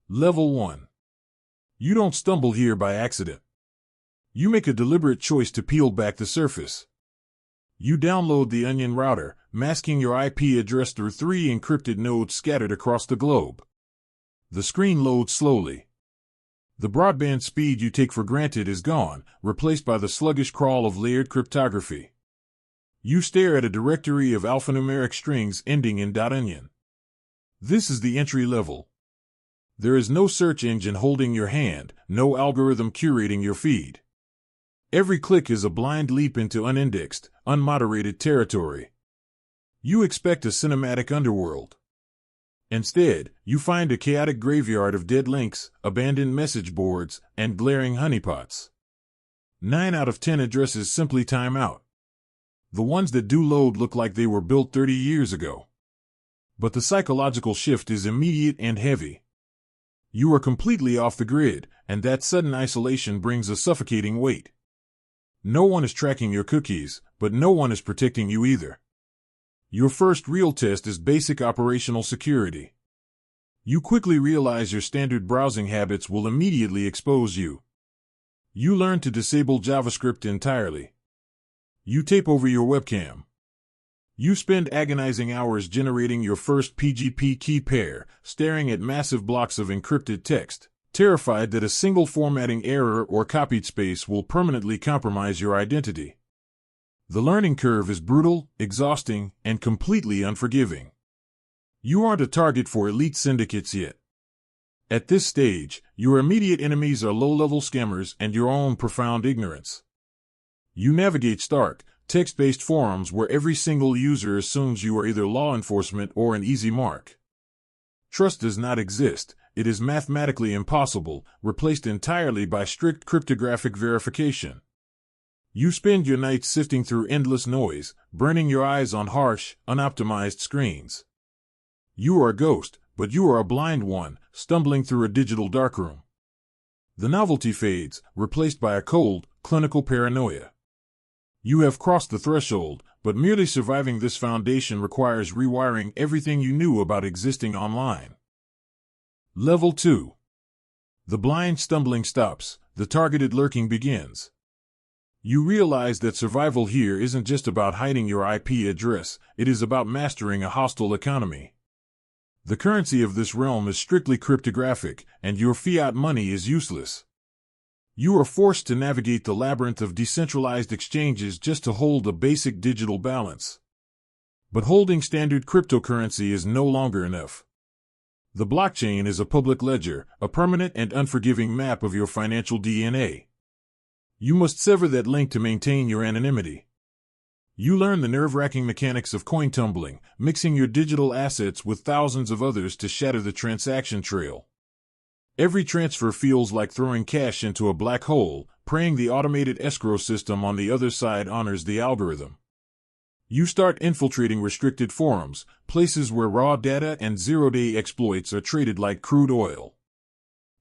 Level 1. You don't stumble here by accident. You make a deliberate choice to peel back the surface. You download the Onion router, masking your IP address through 3 encrypted nodes scattered across the globe. The screen loads slowly. The broadband speed you take for granted is gone, replaced by the sluggish crawl of layered cryptography. You stare at a directory of alphanumeric strings ending in .onion. This is the entry level. There is no search engine holding your hand, no algorithm curating your feed. Every click is a blind leap into unindexed, unmoderated territory. You expect a cinematic underworld. Instead, you find a chaotic graveyard of dead links, abandoned message boards, and glaring honeypots. 9 out of 10 addresses simply time out. The ones that do load look like they were built 30 years ago. But the psychological shift is immediate and heavy. You are completely off the grid, and that sudden isolation brings a suffocating weight. No one is tracking your cookies, but no one is protecting you either. Your first real test is basic operational security. You quickly realize your standard browsing habits will immediately expose you. You learn to disable JavaScript entirely. You tape over your webcam. You spend agonizing hours generating your first PGP key pair, staring at massive blocks of encrypted text, terrified that a single formatting error or copied space will permanently compromise your identity. The learning curve is brutal, exhausting, and completely unforgiving. You aren't a target for elite syndicates yet. At this stage, your immediate enemies are low-level scammers and your own profound ignorance. You navigate stark, text-based forums where every single user assumes you are either law enforcement or an easy mark. Trust does not exist. It is mathematically impossible, replaced entirely by strict cryptographic verification. You spend your nights sifting through endless noise, burning your eyes on harsh, unoptimized screens. You are a ghost, but you are a blind one, stumbling through a digital darkroom. The novelty fades, replaced by a cold, clinical paranoia. You have crossed the threshold, but merely surviving this foundation requires rewiring everything you knew about existing online. Level 2. The blind stumbling stops, the targeted lurking begins. You realize that survival here isn't just about hiding your IP address, it is about mastering a hostile economy. The currency of this realm is strictly cryptographic, and your fiat money is useless. You are forced to navigate the labyrinth of decentralized exchanges just to hold a basic digital balance. But holding standard cryptocurrency is no longer enough. The blockchain is a public ledger, a permanent and unforgiving map of your financial DNA. You must sever that link to maintain your anonymity. You learn the nerve-wracking mechanics of coin tumbling, mixing your digital assets with thousands of others to shatter the transaction trail. Every transfer feels like throwing cash into a black hole, praying the automated escrow system on the other side honors the algorithm. You start infiltrating restricted forums, places where raw data and zero-day exploits are traded like crude oil.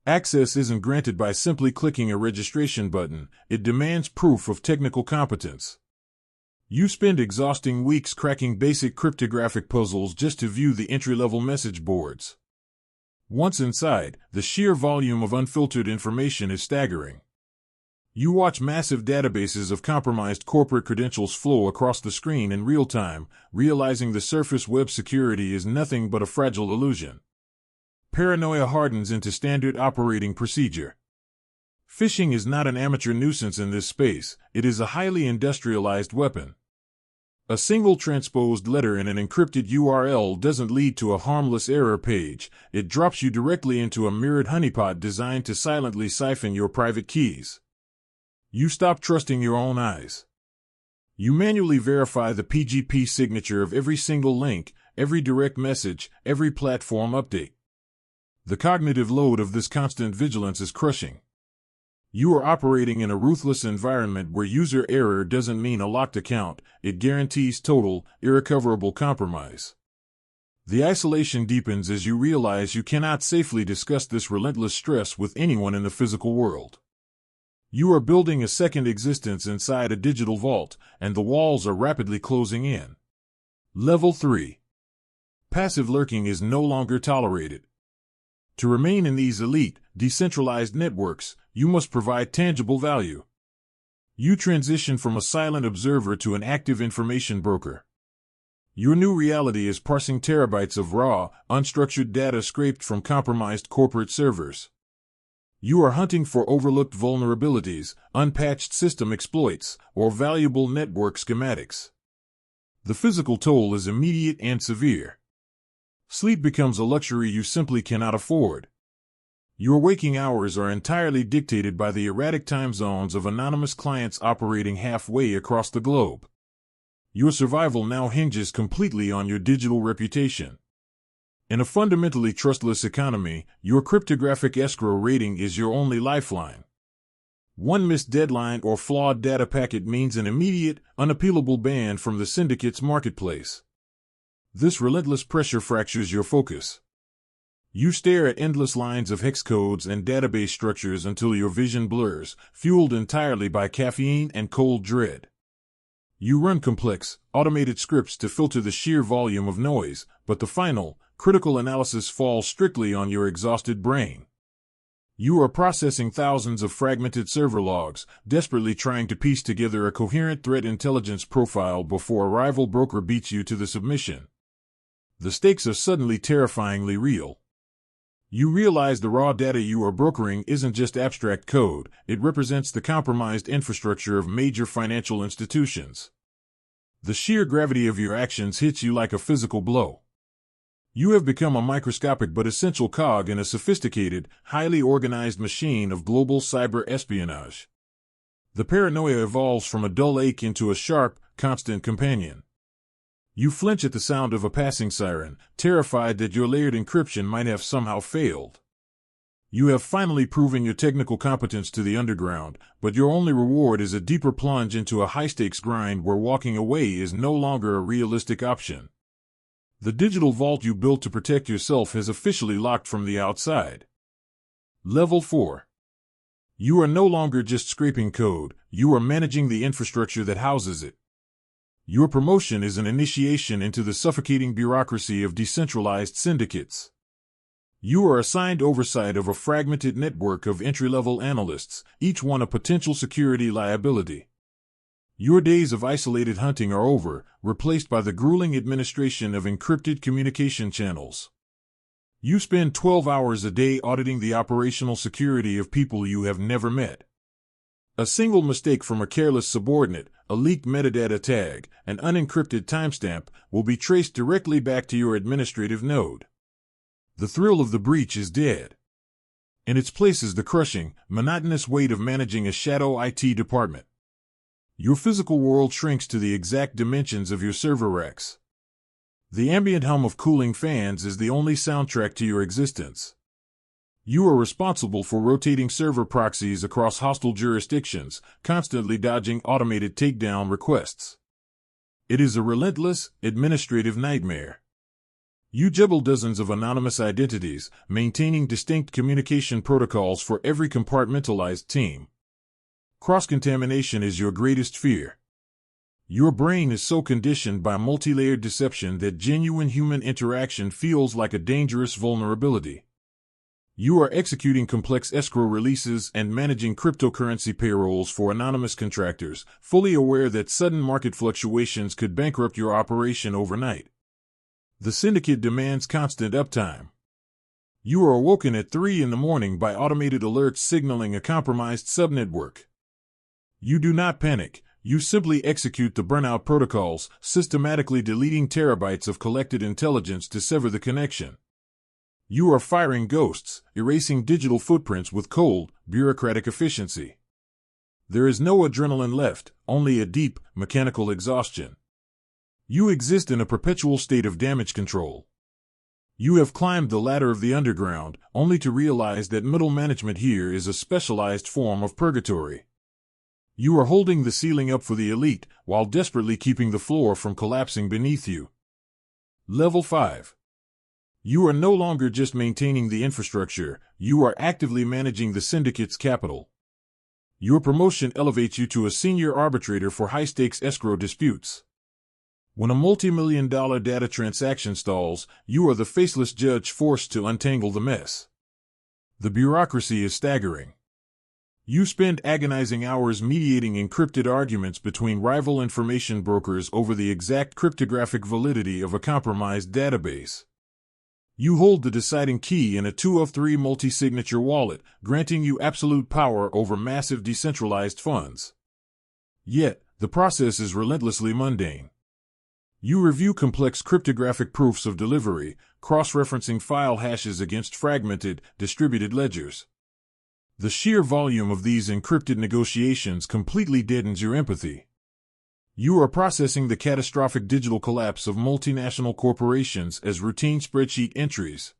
Access isn't granted by simply clicking a registration button, it demands proof of technical competence. You spend exhausting weeks cracking basic cryptographic puzzles just to view the entry-level message boards. Once inside, the sheer volume of unfiltered information is staggering. You watch massive databases of compromised corporate credentials flow across the screen in real time, realizing the surface web security is nothing but a fragile illusion. Paranoia hardens into standard operating procedure. Phishing is not an amateur nuisance in this space, it is a highly industrialized weapon. A single transposed letter in an encrypted URL doesn't lead to a harmless error page, it drops you directly into a mirrored honeypot designed to silently siphon your private keys. You stop trusting your own eyes. You manually verify the PGP signature of every single link, every direct message, every platform update. The cognitive load of this constant vigilance is crushing. You are operating in a ruthless environment where user error doesn't mean a locked account, it guarantees total, irrecoverable compromise. The isolation deepens as you realize you cannot safely discuss this relentless stress with anyone in the physical world. You are building a second existence inside a digital vault, and the walls are rapidly closing in. Level 3. Passive lurking is no longer tolerated. To remain in these elite, decentralized networks, you must provide tangible value. You transition from a silent observer to an active information broker. Your new reality is parsing terabytes of raw, unstructured data scraped from compromised corporate servers. You are hunting for overlooked vulnerabilities, unpatched system exploits, or valuable network schematics. The physical toll is immediate and severe. Sleep becomes a luxury you simply cannot afford. Your waking hours are entirely dictated by the erratic time zones of anonymous clients operating halfway across the globe. Your survival now hinges completely on your digital reputation. In a fundamentally trustless economy, your cryptographic escrow rating is your only lifeline. One missed deadline or flawed data packet means an immediate, unappealable ban from the syndicate's marketplace. This relentless pressure fractures your focus. You stare at endless lines of hex codes and database structures until your vision blurs, fueled entirely by caffeine and cold dread. You run complex, automated scripts to filter the sheer volume of noise, but the final, critical analysis falls strictly on your exhausted brain. You are processing thousands of fragmented server logs, desperately trying to piece together a coherent threat intelligence profile before a rival broker beats you to the submission. The stakes are suddenly terrifyingly real. You realize the raw data you are brokering isn't just abstract code, it represents the compromised infrastructure of major financial institutions. The sheer gravity of your actions hits you like a physical blow. You have become a microscopic but essential cog in a sophisticated, highly organized machine of global cyber espionage. The paranoia evolves from a dull ache into a sharp, constant companion. You flinch at the sound of a passing siren, terrified that your layered encryption might have somehow failed. You have finally proven your technical competence to the underground, but your only reward is a deeper plunge into a high-stakes grind where walking away is no longer a realistic option. The digital vault you built to protect yourself has officially locked from the outside. Level 4. You are no longer just scraping code, you are managing the infrastructure that houses it. Your promotion is an initiation into the suffocating bureaucracy of decentralized syndicates. You are assigned oversight of a fragmented network of entry-level analysts, each one a potential security liability. Your days of isolated hunting are over, replaced by the grueling administration of encrypted communication channels. You spend 12 hours a day auditing the operational security of people you have never met. A single mistake from a careless subordinate, a leaked metadata tag, an unencrypted timestamp will be traced directly back to your administrative node. The thrill of the breach is dead. In its place is the crushing, monotonous weight of managing a shadow IT department. Your physical world shrinks to the exact dimensions of your server racks. The ambient hum of cooling fans is the only soundtrack to your existence. You are responsible for rotating server proxies across hostile jurisdictions, constantly dodging automated takedown requests. It is a relentless, administrative nightmare. You juggle dozens of anonymous identities, maintaining distinct communication protocols for every compartmentalized team. Cross-contamination is your greatest fear. Your brain is so conditioned by multi-layered deception that genuine human interaction feels like a dangerous vulnerability. You are executing complex escrow releases and managing cryptocurrency payrolls for anonymous contractors, fully aware that sudden market fluctuations could bankrupt your operation overnight. The syndicate demands constant uptime. You are awoken at 3 a.m. by automated alerts signaling a compromised subnetwork. You do not panic, you simply execute the burnout protocols, systematically deleting terabytes of collected intelligence to sever the connection. You are firing ghosts, erasing digital footprints with cold, bureaucratic efficiency. There is no adrenaline left, only a deep, mechanical exhaustion. You exist in a perpetual state of damage control. You have climbed the ladder of the underground, only to realize that middle management here is a specialized form of purgatory. You are holding the ceiling up for the elite, while desperately keeping the floor from collapsing beneath you. Level 5. You are no longer just maintaining the infrastructure, you are actively managing the syndicate's capital. Your promotion elevates you to a senior arbitrator for high-stakes escrow disputes. When a multi-million-dollar data transaction stalls, you are the faceless judge forced to untangle the mess. The bureaucracy is staggering. You spend agonizing hours mediating encrypted arguments between rival information brokers over the exact cryptographic validity of a compromised database. You hold the deciding key in a 2 of 3 multi-signature wallet, granting you absolute power over massive decentralized funds. Yet, the process is relentlessly mundane. You review complex cryptographic proofs of delivery, cross-referencing file hashes against fragmented, distributed ledgers. The sheer volume of these encrypted negotiations completely deadens your empathy. You are processing the catastrophic digital collapse of multinational corporations as routine spreadsheet entries.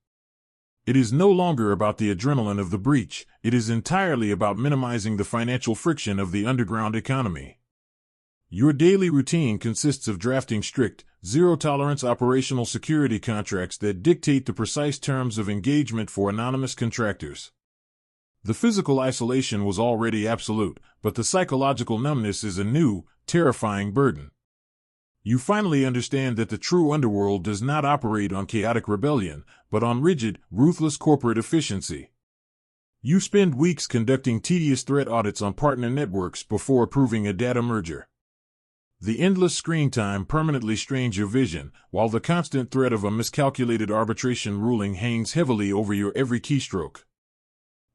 It is no longer about the adrenaline of the breach, it is entirely about minimizing the financial friction of the underground economy. Your daily routine consists of drafting strict, zero-tolerance operational security contracts that dictate the precise terms of engagement for anonymous contractors. The physical isolation was already absolute, but the psychological numbness is a new, terrifying burden. You finally understand that the true underworld does not operate on chaotic rebellion, but on rigid, ruthless corporate efficiency. You spend weeks conducting tedious threat audits on partner networks before approving a data merger. The endless screen time permanently strains your vision, while the constant threat of a miscalculated arbitration ruling hangs heavily over your every keystroke.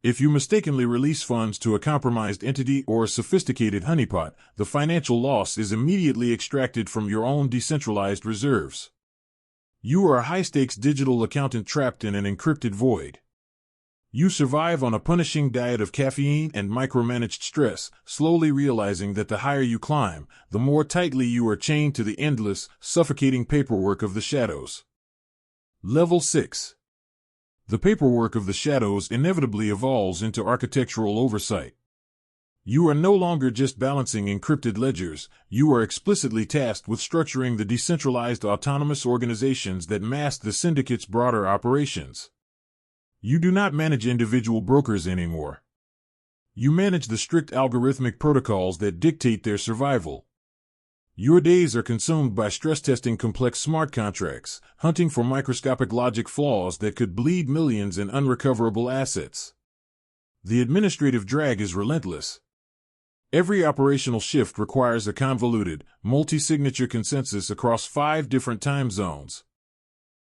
If you mistakenly release funds to a compromised entity or a sophisticated honeypot, the financial loss is immediately extracted from your own decentralized reserves. You are a high-stakes digital accountant trapped in an encrypted void. You survive on a punishing diet of caffeine and micromanaged stress, slowly realizing that the higher you climb, the more tightly you are chained to the endless, suffocating paperwork of the shadows. Level 6. The paperwork of the shadows inevitably evolves into architectural oversight. You are no longer just balancing encrypted ledgers, you are explicitly tasked with structuring the decentralized autonomous organizations that mask the syndicate's broader operations. You do not manage individual brokers anymore. You manage the strict algorithmic protocols that dictate their survival. Your days are consumed by stress-testing complex smart contracts, hunting for microscopic logic flaws that could bleed millions in unrecoverable assets. The administrative drag is relentless. Every operational shift requires a convoluted, multi-signature consensus across 5 different time zones.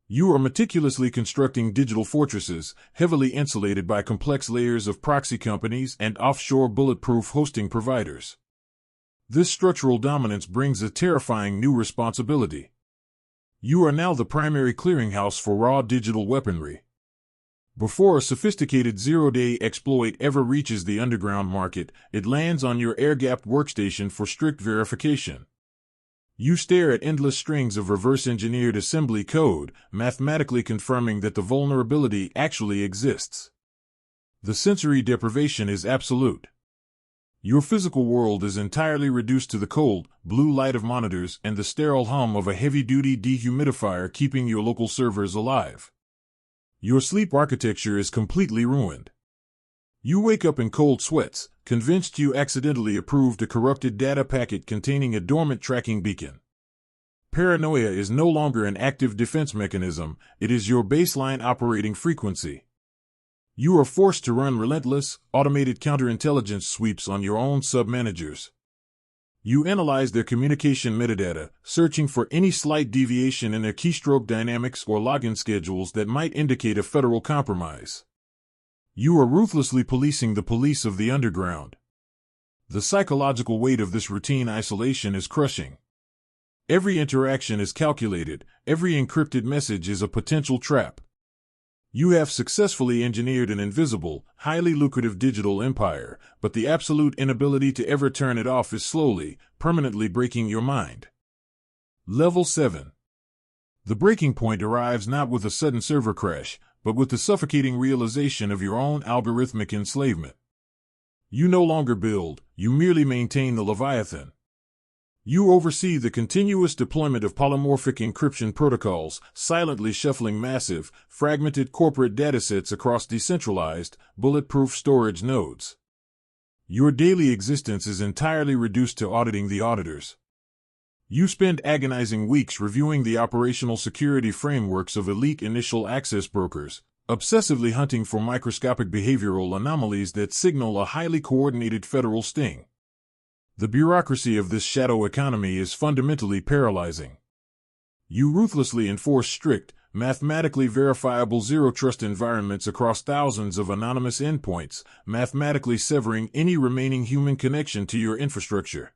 You are meticulously constructing digital fortresses, heavily insulated by complex layers of proxy companies and offshore bulletproof hosting providers. This structural dominance brings a terrifying new responsibility. You are now the primary clearinghouse for raw digital weaponry. Before a sophisticated zero-day exploit ever reaches the underground market, it lands on your air-gapped workstation for strict verification. You stare at endless strings of reverse-engineered assembly code, mathematically confirming that the vulnerability actually exists. The sensory deprivation is absolute. Your physical world is entirely reduced to the cold, blue light of monitors and the sterile hum of a heavy-duty dehumidifier keeping your local servers alive. Your sleep architecture is completely ruined. You wake up in cold sweats, convinced you accidentally approved a corrupted data packet containing a dormant tracking beacon. Paranoia is no longer an active defense mechanism, it is your baseline operating frequency. You are forced to run relentless, automated counterintelligence sweeps on your own sub-managers. You analyze their communication metadata, searching for any slight deviation in their keystroke dynamics or login schedules that might indicate a federal compromise. You are ruthlessly policing the police of the underground. The psychological weight of this routine isolation is crushing. Every interaction is calculated, every encrypted message is a potential trap. You have successfully engineered an invisible, highly lucrative digital empire, but the absolute inability to ever turn it off is slowly, permanently breaking your mind. Level 7. The breaking point arrives not with a sudden server crash, but with the suffocating realization of your own algorithmic enslavement. You no longer build, you merely maintain the Leviathan. You oversee the continuous deployment of polymorphic encryption protocols, silently shuffling massive, fragmented corporate datasets across decentralized, bulletproof storage nodes. Your daily existence is entirely reduced to auditing the auditors. You spend agonizing weeks reviewing the operational security frameworks of elite initial access brokers, obsessively hunting for microscopic behavioral anomalies that signal a highly coordinated federal sting. The bureaucracy of this shadow economy is fundamentally paralyzing. You ruthlessly enforce strict, mathematically verifiable zero-trust environments across thousands of anonymous endpoints, mathematically severing any remaining human connection to your infrastructure.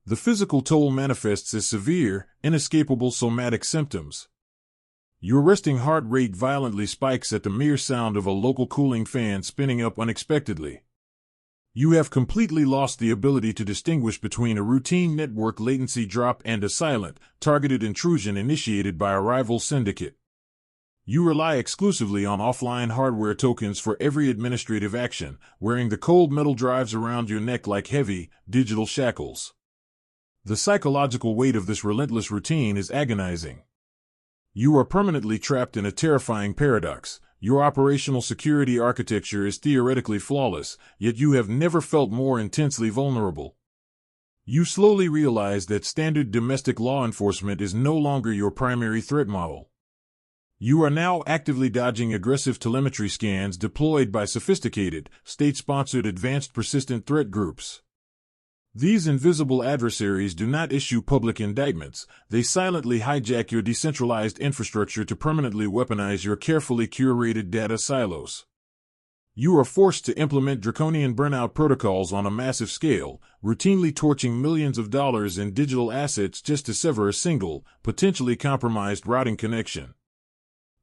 The physical toll manifests as severe, inescapable somatic symptoms. Your resting heart rate violently spikes at the mere sound of a local cooling fan spinning up unexpectedly. You have completely lost the ability to distinguish between a routine network latency drop and a silent, targeted intrusion initiated by a rival syndicate. You rely exclusively on offline hardware tokens for every administrative action, wearing the cold metal drives around your neck like heavy, digital shackles. The psychological weight of this relentless routine is agonizing. You are permanently trapped in a terrifying paradox. Your operational security architecture is theoretically flawless, yet you have never felt more intensely vulnerable. You slowly realize that standard domestic law enforcement is no longer your primary threat model. You are now actively dodging aggressive telemetry scans deployed by sophisticated, state-sponsored advanced persistent threat groups. These invisible adversaries do not issue public indictments, they silently hijack your decentralized infrastructure to permanently weaponize your carefully curated data silos. You are forced to implement draconian burnout protocols on a massive scale, routinely torching millions of dollars in digital assets just to sever a single, potentially compromised routing connection.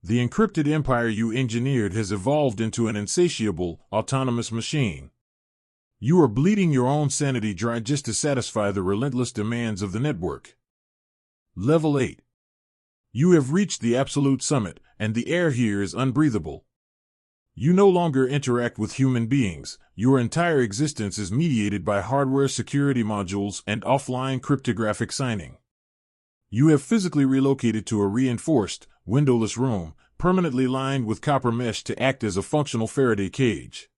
The encrypted empire you engineered has evolved into an insatiable, autonomous machine. You are bleeding your own sanity dry just to satisfy the relentless demands of the network. Level 8. You have reached the absolute summit, and the air here is unbreathable. You no longer interact with human beings, your entire existence is mediated by hardware security modules and offline cryptographic signing. You have physically relocated to a reinforced, windowless room, permanently lined with copper mesh to act as a functional Faraday cage.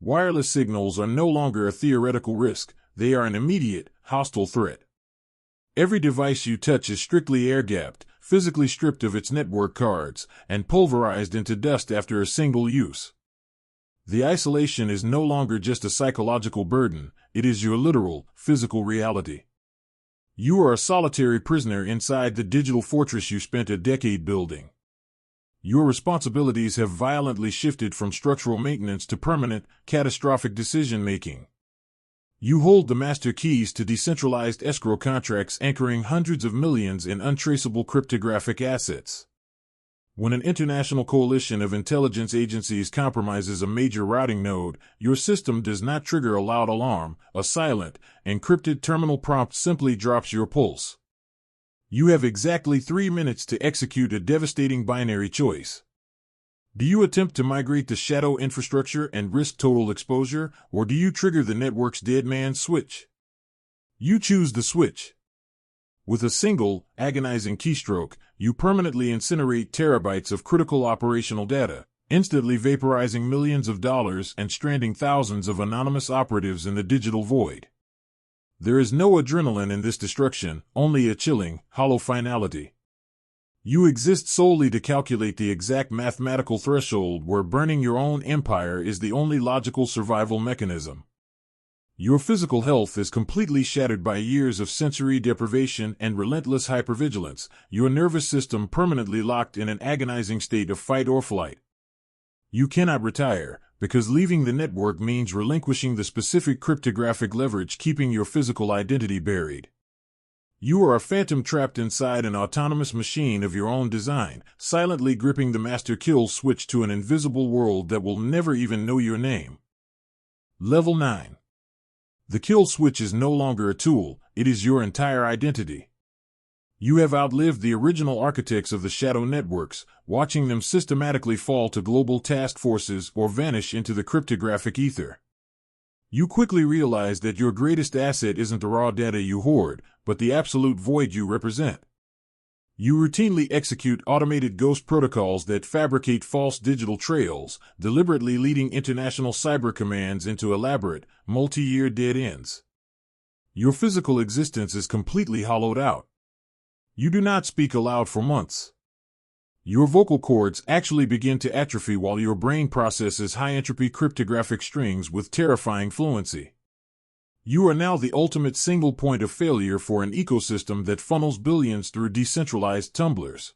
Wireless signals are no longer a theoretical risk, they are an immediate, hostile threat. Every device you touch is strictly air-gapped, physically stripped of its network cards, and pulverized into dust after a single use. The isolation is no longer just a psychological burden, it is your literal, physical reality. You are a solitary prisoner inside the digital fortress you spent a decade building. Your responsibilities have violently shifted from structural maintenance to permanent, catastrophic decision-making. You hold the master keys to decentralized escrow contracts anchoring hundreds of millions in untraceable cryptographic assets. When an international coalition of intelligence agencies compromises a major routing node, your system does not trigger a loud alarm, a silent, encrypted terminal prompt simply drops your pulse. You have exactly 3 minutes to execute a devastating binary choice. Do you attempt to migrate the shadow infrastructure and risk total exposure, or do you trigger the network's dead man switch? You choose the switch. With a single, agonizing keystroke, you permanently incinerate terabytes of critical operational data, instantly vaporizing millions of dollars and stranding thousands of anonymous operatives in the digital void. There is no adrenaline in this destruction, only a chilling, hollow finality. You exist solely to calculate the exact mathematical threshold where burning your own empire is the only logical survival mechanism. Your physical health is completely shattered by years of sensory deprivation and relentless hypervigilance, your nervous system permanently locked in an agonizing state of fight or flight. You cannot retire, because leaving the network means relinquishing the specific cryptographic leverage keeping your physical identity buried. You are a phantom trapped inside an autonomous machine of your own design, silently gripping the master kill switch to an invisible world that will never even know your name. Level 9. The kill switch is no longer a tool, it is your entire identity. You have outlived the original architects of the shadow networks, watching them systematically fall to global task forces or vanish into the cryptographic ether. You quickly realize that your greatest asset isn't the raw data you hoard, but the absolute void you represent. You routinely execute automated ghost protocols that fabricate false digital trails, deliberately leading international cyber commands into elaborate, multi-year dead ends. Your physical existence is completely hollowed out. You do not speak aloud for months. Your vocal cords actually begin to atrophy while your brain processes high-entropy cryptographic strings with terrifying fluency. You are now the ultimate single point of failure for an ecosystem that funnels billions through decentralized tumblers.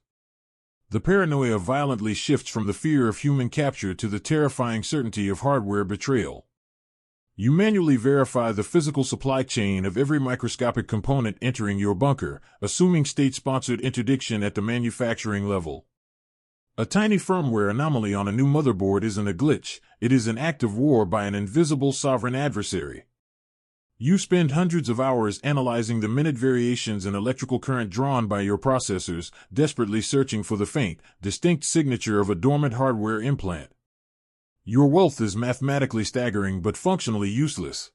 The paranoia violently shifts from the fear of human capture to the terrifying certainty of hardware betrayal. You manually verify the physical supply chain of every microscopic component entering your bunker, assuming state-sponsored interdiction at the manufacturing level. A tiny firmware anomaly on a new motherboard isn't a glitch, it is an act of war by an invisible sovereign adversary. You spend hundreds of hours analyzing the minute variations in electrical current drawn by your processors, desperately searching for the faint, distinct signature of a dormant hardware implant. Your wealth is mathematically staggering but functionally useless.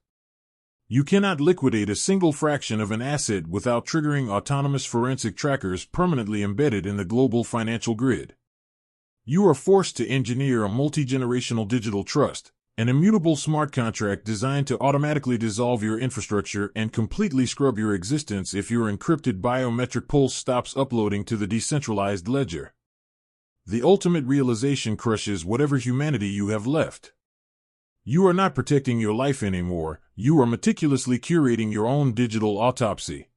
You cannot liquidate a single fraction of an asset without triggering autonomous forensic trackers permanently embedded in the global financial grid. You are forced to engineer a multi-generational digital trust, an immutable smart contract designed to automatically dissolve your infrastructure and completely scrub your existence if your encrypted biometric pulse stops uploading to the decentralized ledger. The ultimate realization crushes whatever humanity you have left. You are not protecting your life anymore, you are meticulously curating your own digital autopsy.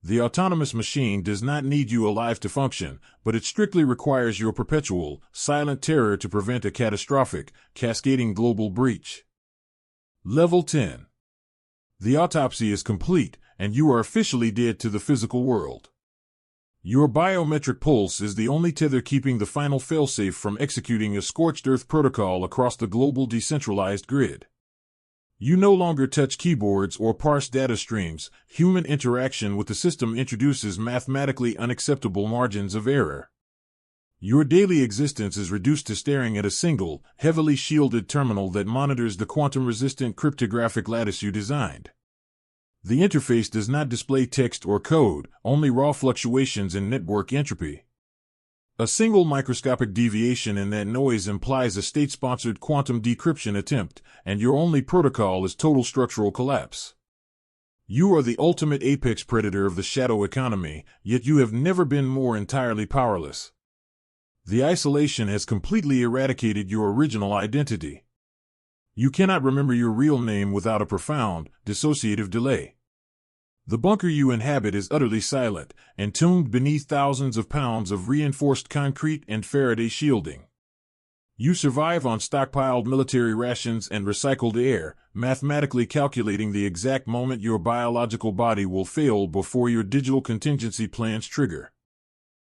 The autonomous machine does not need you alive to function, but it strictly requires your perpetual, silent terror to prevent a catastrophic, cascading global breach. Level 10. The autopsy is complete, and you are officially dead to the physical world. Your biometric pulse is the only tether keeping the final failsafe from executing a scorched earth protocol across the global decentralized grid. You no longer touch keyboards or parse data streams. Human interaction with the system introduces mathematically unacceptable margins of error. Your daily existence is reduced to staring at a single, heavily shielded terminal that monitors the quantum-resistant cryptographic lattice you designed. The interface does not display text or code, only raw fluctuations in network entropy. A single microscopic deviation in that noise implies a state-sponsored quantum decryption attempt, and your only protocol is total structural collapse. You are the ultimate apex predator of the shadow economy, yet you have never been more entirely powerless. The isolation has completely eradicated your original identity. You cannot remember your real name without a profound, dissociative delay. The bunker you inhabit is utterly silent, entombed beneath thousands of pounds of reinforced concrete and Faraday shielding. You survive on stockpiled military rations and recycled air, mathematically calculating the exact moment your biological body will fail before your digital contingency plans trigger.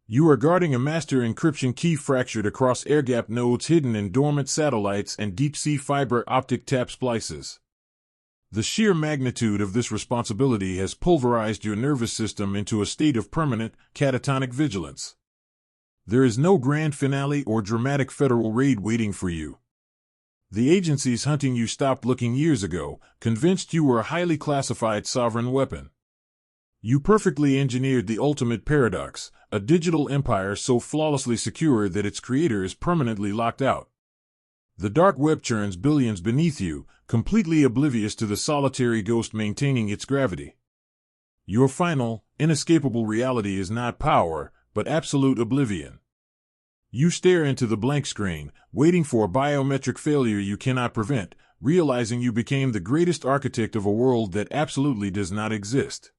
You are guarding a master encryption key fractured across air-gap nodes hidden in dormant satellites and deep-sea fiber optic tap splices. The sheer magnitude of this responsibility has pulverized your nervous system into a state of permanent, catatonic vigilance. There is no grand finale or dramatic federal raid waiting for you. The agencies hunting you stopped looking years ago, convinced you were a highly classified sovereign weapon. You perfectly engineered the ultimate paradox, a digital empire so flawlessly secure that its creator is permanently locked out. The dark web churns billions beneath you, completely oblivious to the solitary ghost maintaining its gravity. Your final, inescapable reality is not power, but absolute oblivion. You stare into the blank screen, waiting for a biometric failure you cannot prevent, realizing you became the greatest architect of a world that absolutely does not exist.